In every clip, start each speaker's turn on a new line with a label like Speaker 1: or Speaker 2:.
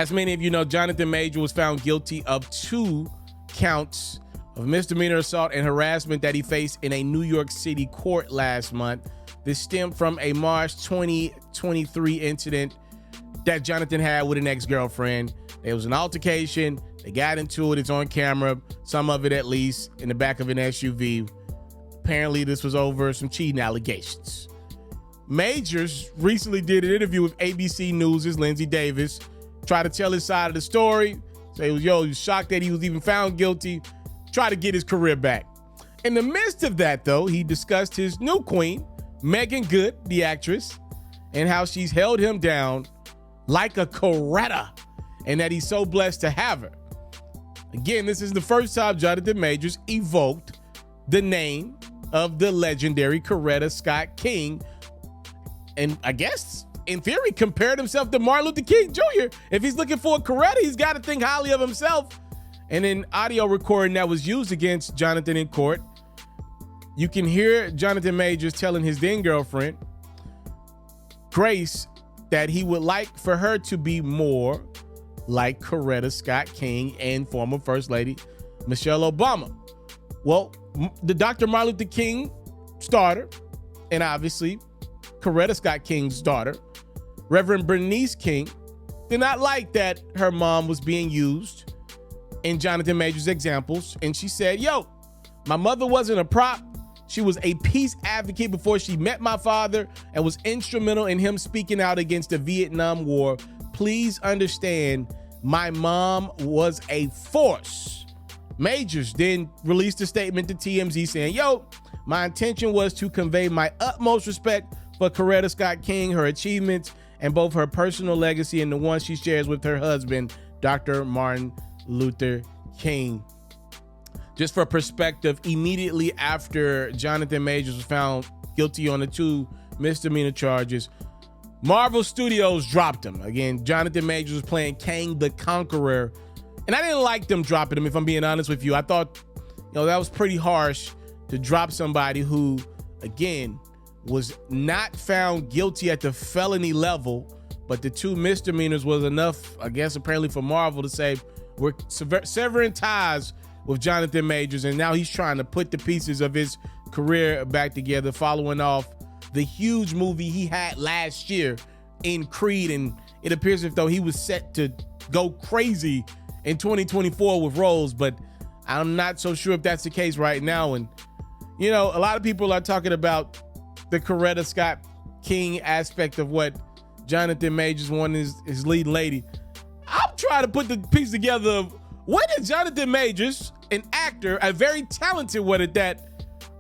Speaker 1: As many of you know, Jonathan Majors was found guilty of 2 counts of misdemeanor assault and harassment that he faced in a New York City court last month. This stemmed from a March 2023 incident that Jonathan had with an ex-girlfriend. There was an altercation. They got into it. It's on camera, some of it at least, in the back of an SUV. Apparently, this was over some cheating allegations. Majors recently did an interview with ABC News' Lindsay Davis, tried to tell his side of the story. Say he was shocked that he was even found guilty, try to get his career back. In the midst of that, though, he discussed his new queen, Meagan Good, the actress, and how she's held him down like a Coretta, and that he's so blessed to have her. Again, this is the first time Jonathan Majors evoked the name of the legendary Coretta Scott King, and I guess, in theory, compared himself to Martin Luther King Jr. If he's looking for a Coretta, he's got to think highly of himself. And in audio recording that was used against Jonathan in court, you can hear Jonathan Majors telling his then girlfriend, Grace, that he would like for her to be more like Coretta Scott King and former First Lady Michelle Obama. Well, the Dr. Martin Luther King daughter, and obviously Coretta Scott King's daughter, Reverend Bernice King, did not like that her mom was being used in Jonathan Majors' examples. And she said, my mother wasn't a prop. She was a peace advocate before she met my father and was instrumental in him speaking out against the Vietnam War. Please understand, my mom was a force. Majors then released a statement to TMZ saying, my intention was to convey my utmost respect for Coretta Scott King, her achievements, and both her personal legacy and the one she shares with her husband, Dr. Martin Luther King. Just for perspective, immediately after Jonathan Majors was found guilty on the 2 misdemeanor charges, Marvel Studios dropped him. Again, Jonathan Majors was playing Kang the Conqueror, and I didn't like them dropping him, if I'm being honest with you. I thought, that was pretty harsh to drop somebody who, again, was not found guilty at the felony level, but the 2 misdemeanors was enough, I guess, apparently for Marvel to say, we're severing ties with Jonathan Majors, and now he's trying to put the pieces of his career back together, following off the huge movie he had last year in Creed, and it appears as though he was set to go crazy in 2024 with roles, but I'm not so sure if that's the case right now. And, a lot of people are talking about the Coretta Scott King aspect of what Jonathan Majors wanted his lead lady. I'm trying to put the piece together of when did Jonathan Majors, an actor, a very talented one at that,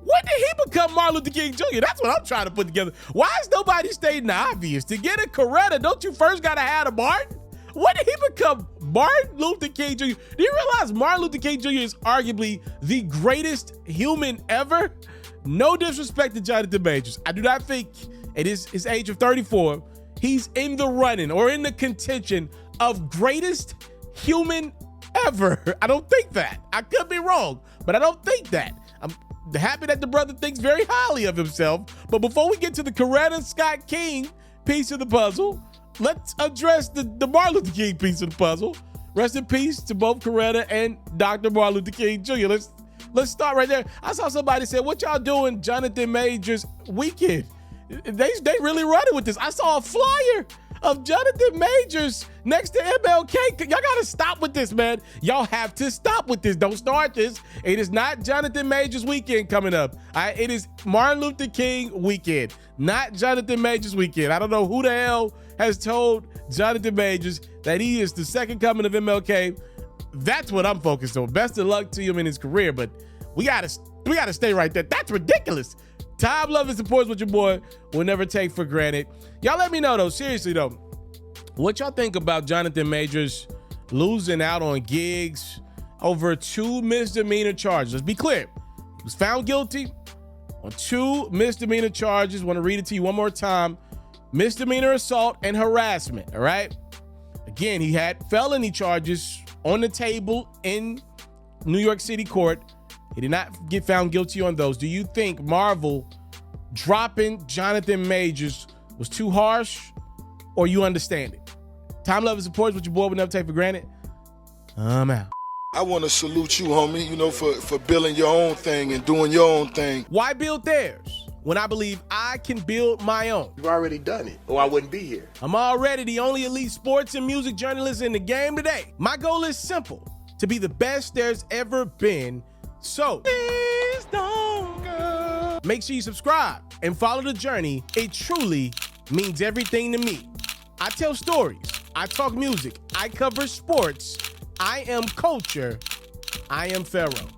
Speaker 1: when did he become Martin Luther King Jr.? That's what I'm trying to put together. Why is nobody stating the obvious? To get a Coretta, don't you first got to have a Martin? When did he become Martin Luther King Jr.? Do you realize Martin Luther King Jr. is arguably the greatest human ever? No disrespect to Jonathan Majors. I do not think at his age of 34, he's in the running or in the contention of greatest human ever. I don't think that. I could be wrong, but I don't think that. I'm happy that the brother thinks very highly of himself. But before we get to the Coretta Scott King piece of the puzzle, let's address the Martin Luther King piece of the puzzle. Rest in peace to both Coretta and Dr. Martin Luther King Jr. Let's start right there. I saw somebody say, what y'all doing Jonathan Majors weekend? They really running with this. I saw a flyer of Jonathan Majors next to MLK. Y'all gotta stop with this, man. Y'all have to stop with this. Don't start this. It is not Jonathan Majors weekend coming up. It is Martin Luther King weekend, not Jonathan Majors weekend. I don't know who the hell has told Jonathan Majors that he is the second coming of MLK. That's what I'm focused on. Best of luck to him in his career, but we gotta stay right there. That's ridiculous. Time, love, and support is what your boy will never take for granted. Y'all let me know, though, seriously, though, what y'all think about Jonathan Majors losing out on gigs over 2 misdemeanor charges. Let's be clear. He was found guilty on 2 misdemeanor charges. Want to read it to you one more time. Misdemeanor assault and harassment, all right? Again, he had felony charges on the table in New York City court. He did not get found guilty on those. Do you think Marvel dropping Jonathan Majors was too harsh, or you understand it? Time, love, and support is what your boy would never take for granted. I'm out.
Speaker 2: I want to salute you, homie, you know, for building your own thing and doing your own thing.
Speaker 1: Why build theirs when I believe I can build my own?
Speaker 3: You've already done it, or I wouldn't be here.
Speaker 1: I'm already the only elite sports and music journalist in the game today. My goal is simple, to be the best there's ever been. So, please don't go. Make sure you subscribe and follow the journey. It truly means everything to me. I tell stories. I talk music. I cover sports. I am culture. I am FERRO.